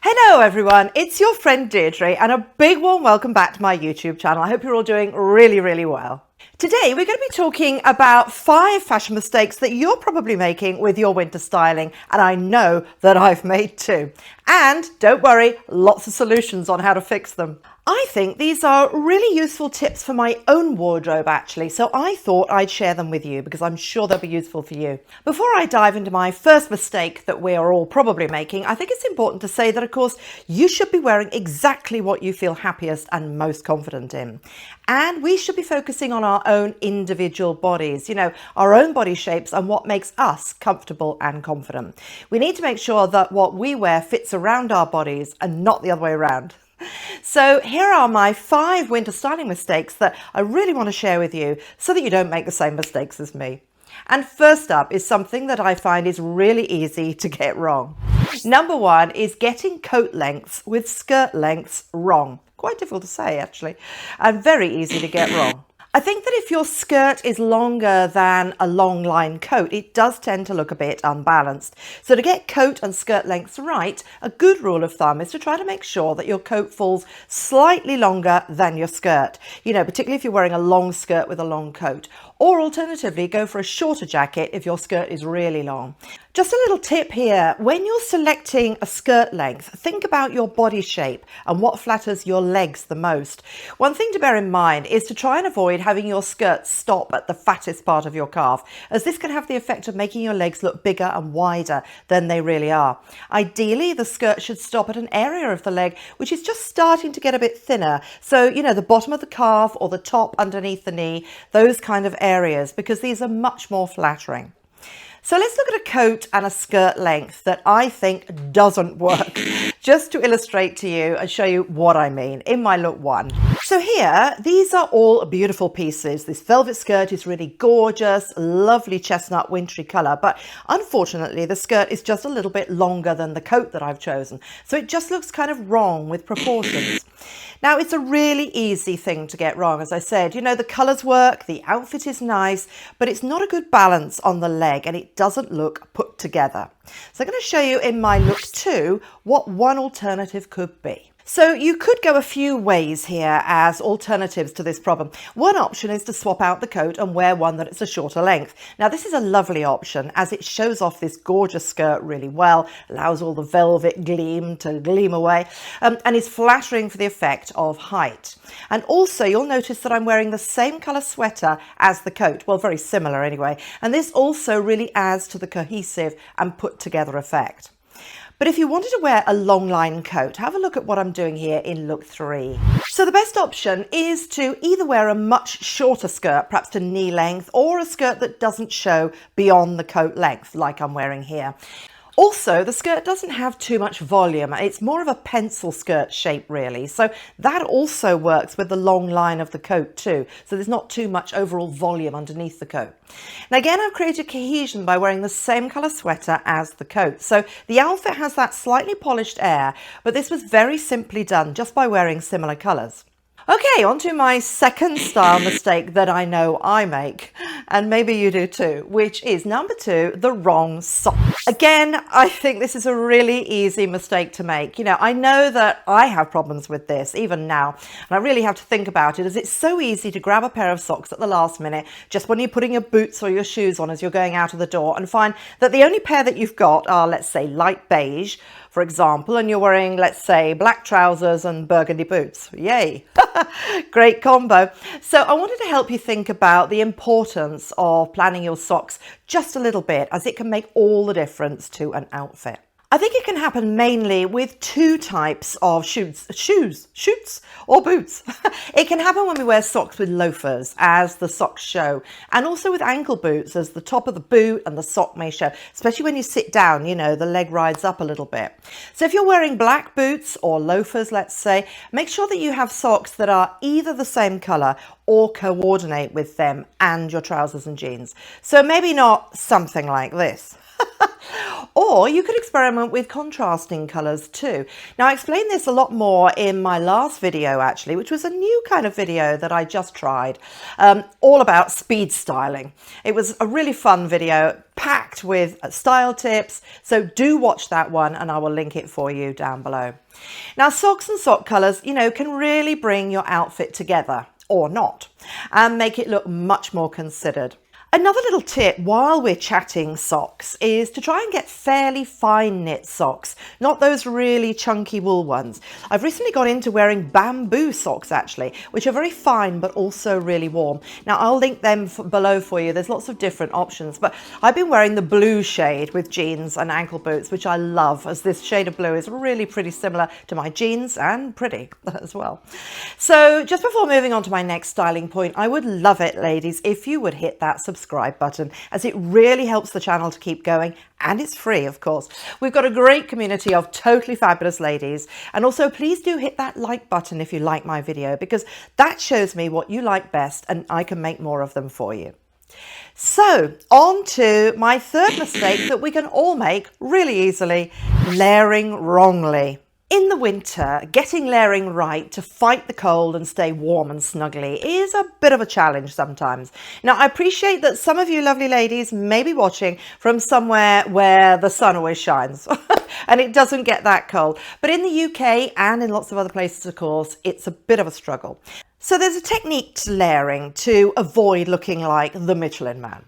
Hello everyone, it's your friend Deirdre and a big warm welcome back to my YouTube channel. I hope you're all doing really well. Today we're going to be talking about 5 fashion mistakes that you're probably making with your winter styling, and I know that I've made too. And don't worry, lots of solutions on how to fix them. I think these are really useful tips for my own wardrobe actually, so I thought I'd share them with you because I'm sure they'll be useful for you. Before I dive into my first mistake that we are all probably making, I think it's important to say that of course you should be wearing exactly what you feel happiest and most confident in. And we should be focusing on our own individual bodies, our own body shapes and what makes us comfortable and confident. We need to make sure that what we wear fits around our bodies and not the other way around. So here are my 5 winter styling mistakes that I really want to share with you so that you don't make the same mistakes as me. And first up is something that I find is really easy to get wrong. Number 1 is getting coat lengths with skirt lengths wrong. Quite difficult to say actually, and very easy to get wrong. I think that if your skirt is longer than a long line coat, it does tend to look a bit unbalanced. So to get coat and skirt lengths right, a good rule of thumb is to try to make sure that your coat falls slightly longer than your skirt. Particularly if you're wearing a long skirt with a long coat. Or alternatively, go for a shorter jacket if your skirt is really long. Just a little tip here, when you're selecting a skirt length, think about your body shape and what flatters your legs the most. One thing to bear in mind is to try and avoid having your skirt stop at the fattest part of your calf, as this can have the effect of making your legs look bigger and wider than they really are. Ideally, the skirt should stop at an area of the leg which is just starting to get a bit thinner. So, the bottom of the calf or the top underneath the knee, those kind of areas, because these are much more flattering. So let's look at a coat and a skirt length that I think doesn't work, just to illustrate to you and show you what I mean in my look 1. So here, these are all beautiful pieces. This velvet skirt is really gorgeous, lovely chestnut wintry colour, but unfortunately the skirt is just a little bit longer than the coat that I've chosen. So it just looks kind of wrong with proportions. Now, it's a really easy thing to get wrong. As I said, the colours work, the outfit is nice, but it's not a good balance on the leg and it doesn't look put together. So I'm going to show you in my look 2 what one alternative could be. So you could go a few ways here as alternatives to this problem. One option is to swap out the coat and wear one that it's a shorter length. Now this is a lovely option as it shows off this gorgeous skirt really well, allows all the velvet gleam to gleam away, and is flattering for the effect of height. And also you'll notice that I'm wearing the same colour sweater as the coat, well very similar anyway, and this also really adds to the cohesive and put together effect. But if you wanted to wear a long line coat, have a look at what I'm doing here in look 3. So the best option is to either wear a much shorter skirt, perhaps to knee length, or a skirt that doesn't show beyond the coat length, like I'm wearing here. Also, the skirt doesn't have too much volume. It's more of a pencil skirt shape really. So that also works with the long line of the coat too. So there's not too much overall volume underneath the coat. Now again, I've created cohesion by wearing the same colour sweater as the coat. So the outfit has that slightly polished air, but this was very simply done just by wearing similar colours. Okay, on to my second style mistake that I know I make, and maybe you do too, which is number 2, the wrong sock. Again, I think this is a really easy mistake to make. I know that I have problems with this even now, and I really have to think about it as it's so easy to grab a pair of socks at the last minute, just when you're putting your boots or your shoes on as you're going out of the door, and find that the only pair that you've got are, let's say, light beige, for example, and you're wearing, let's say, black trousers and burgundy boots. Yay! Great combo. So I wanted to help you think about the importance of planning your socks just a little bit, as it can make all the difference to an outfit. I think it can happen mainly with 2 types of shoots or boots. It can happen when we wear socks with loafers, as the socks show, and also with ankle boots, as the top of the boot and the sock may show, especially when you sit down, the leg rides up a little bit. So if you're wearing black boots or loafers, let's say, make sure that you have socks that are either the same colour or coordinate with them and your trousers and jeans. So maybe not something like this. Or you could experiment with contrasting colours too. Now, I explained this a lot more in my last video actually, which was a new kind of video that I just tried, all about speed styling. It was a really fun video packed with style tips, so do watch that one and I will link it for you down below. Now, socks and sock colours, can really bring your outfit together, or not, and make it look much more considered. Another little tip while we're chatting socks is to try and get fairly fine knit socks, not those really chunky wool ones. I've recently got into wearing bamboo socks actually, which are very fine but also really warm. Now I'll link them below for you. There's lots of different options, but I've been wearing the blue shade with jeans and ankle boots, which I love, as this shade of blue is really pretty similar to my jeans and pretty as well. So just before moving on to my next styling point, I would love it, ladies, if you would hit that subscribe button, as it really helps the channel to keep going, and it's free, of course. We've got a great community of totally fabulous ladies, and also please do hit that like button if you like my video, because that shows me what you like best and I can make more of them for you. So on to my third mistake that we can all make really easily: layering wrongly. In the winter, getting layering right to fight the cold and stay warm and snuggly is a bit of a challenge sometimes. Now, I appreciate that some of you lovely ladies may be watching from somewhere where the sun always shines and it doesn't get that cold. But in the UK and in lots of other places, of course, it's a bit of a struggle. So there's a technique to layering to avoid looking like the Michelin Man.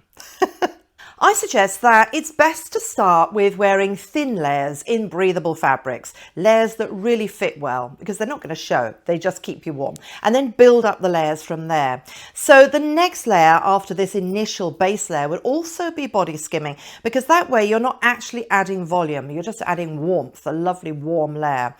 I suggest that it's best to start with wearing thin layers in breathable fabrics, layers that really fit well, because they're not going to show, they just keep you warm, and then build up the layers from there. So the next layer after this initial base layer would also be body skimming, because that way you're not actually adding volume, you're just adding warmth, a lovely warm layer,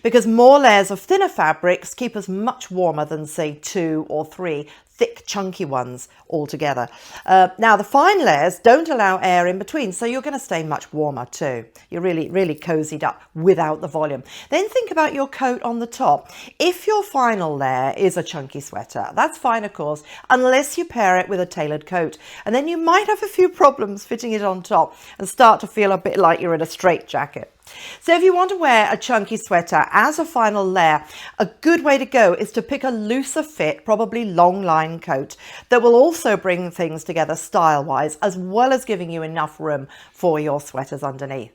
because more layers of thinner fabrics keep us much warmer than say 2 or 3 thick chunky ones altogether. Now the fine layers don't allow air in between, so you're going to stay much warmer too. You're really cozied up without the volume. Then think about your coat on the top. If your final layer is a chunky sweater, that's fine of course, unless you pair it with a tailored coat, and then you might have a few problems fitting it on top and start to feel a bit like you're in a straitjacket. So if you want to wear a chunky sweater as a final layer, a good way to go is to pick a looser fit, probably long line coat that will also bring things together style-wise, as well as giving you enough room for your sweaters underneath.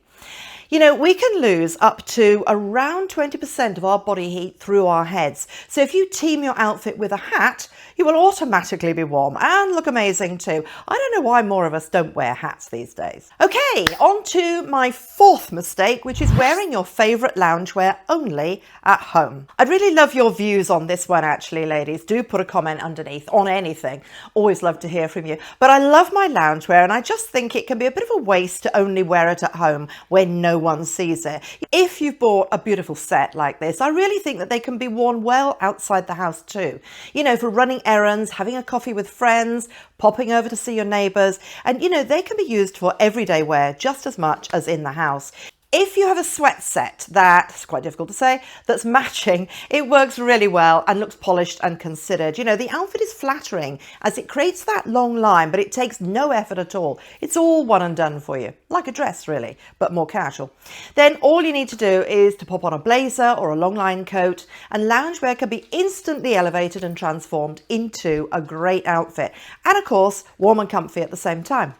We can lose up to around 20% of our body heat through our heads. So if you team your outfit with a hat, you will automatically be warm and look amazing too. I don't know why more of us don't wear hats these days. Okay, on to my fourth mistake, which is wearing your favorite loungewear only at home. I'd really love your views on this one actually, ladies. Do put a comment underneath on anything. Always love to hear from you. But I love my loungewear, and I just think it can be a bit of a waste to only wear it at home when no one sees it. If you've bought a beautiful set like this, I really think that they can be worn well outside the house too. For running errands, having a coffee with friends, popping over to see your neighbours, and they can be used for everyday wear just as much as in the house. If you have a sweat set that's quite difficult to say, that's matching, it works really well and looks polished and considered. The outfit is flattering as it creates that long line, but it takes no effort at all. It's all one and done for you, like a dress really, but more casual. Then all you need to do is to pop on a blazer or a long line coat, and loungewear can be instantly elevated and transformed into a great outfit, and of course, warm and comfy at the same time.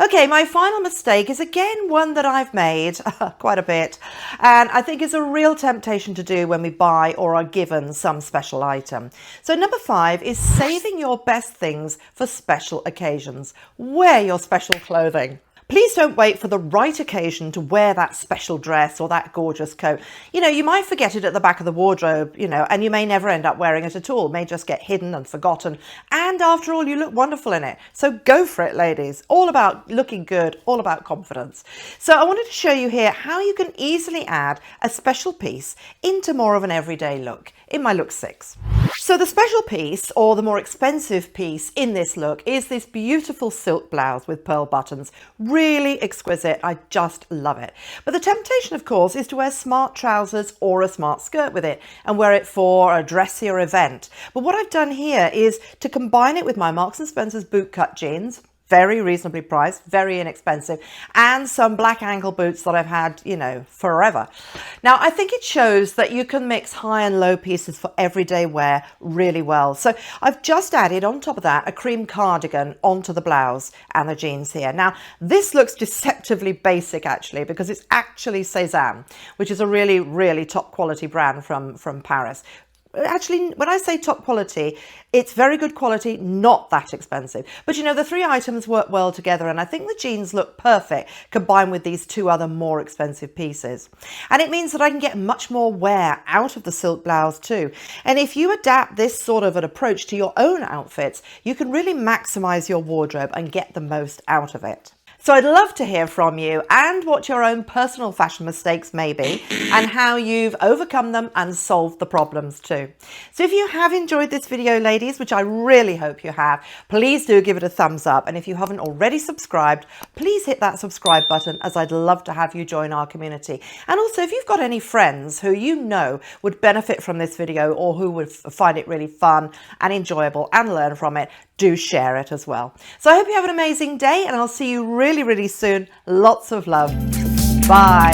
Okay, my final mistake is again one that I've made quite a bit, and I think is a real temptation to do when we buy or are given some special item. So number 5 is saving your best things for special occasions. Wear your special clothing. Please don't wait for the right occasion to wear that special dress or that gorgeous coat. You might forget it at the back of the wardrobe, and you may never end up wearing it at all. It may just get hidden and forgotten. And after all, you look wonderful in it. So go for it, ladies. All about looking good, all about confidence. So I wanted to show you here how you can easily add a special piece into more of an everyday look in my look 6. So the special piece, or the more expensive piece in this look, is this beautiful silk blouse with pearl buttons. really exquisite. I just love it. But the temptation, of course, is to wear smart trousers or a smart skirt with it and wear it for a dressier event. But what I've done here is to combine it with my Marks & Spencer's bootcut jeans, very reasonably priced, very inexpensive, and some black ankle boots that I've had, you know, forever. Now, I think it shows that you can mix high and low pieces for everyday wear really well. So I've just added on top of that a cream cardigan onto the blouse and the jeans here. Now, this looks deceptively basic actually, because it's actually Cézanne, which is a really, really top quality brand from Paris. Actually, when I say top quality, it's very good quality, not that expensive. But you know, the three items work well together, and I think the jeans look perfect combined with these two other more expensive pieces. And it means that I can get much more wear out of the silk blouse too. And if you adapt this sort of an approach to your own outfits, you can really maximize your wardrobe and get the most out of it. So I'd love to hear from you and what your own personal fashion mistakes may be and how you've overcome them and solved the problems too. So if you have enjoyed this video, ladies, which I really hope you have, please do give it a thumbs up. And if you haven't already subscribed, please hit that subscribe button, as I'd love to have you join our community. And also, if you've got any friends who you know would benefit from this video or who would find it really fun and enjoyable and learn from it, do share it as well. So I hope you have an amazing day, and I'll see you really soon. Lots of love. Bye.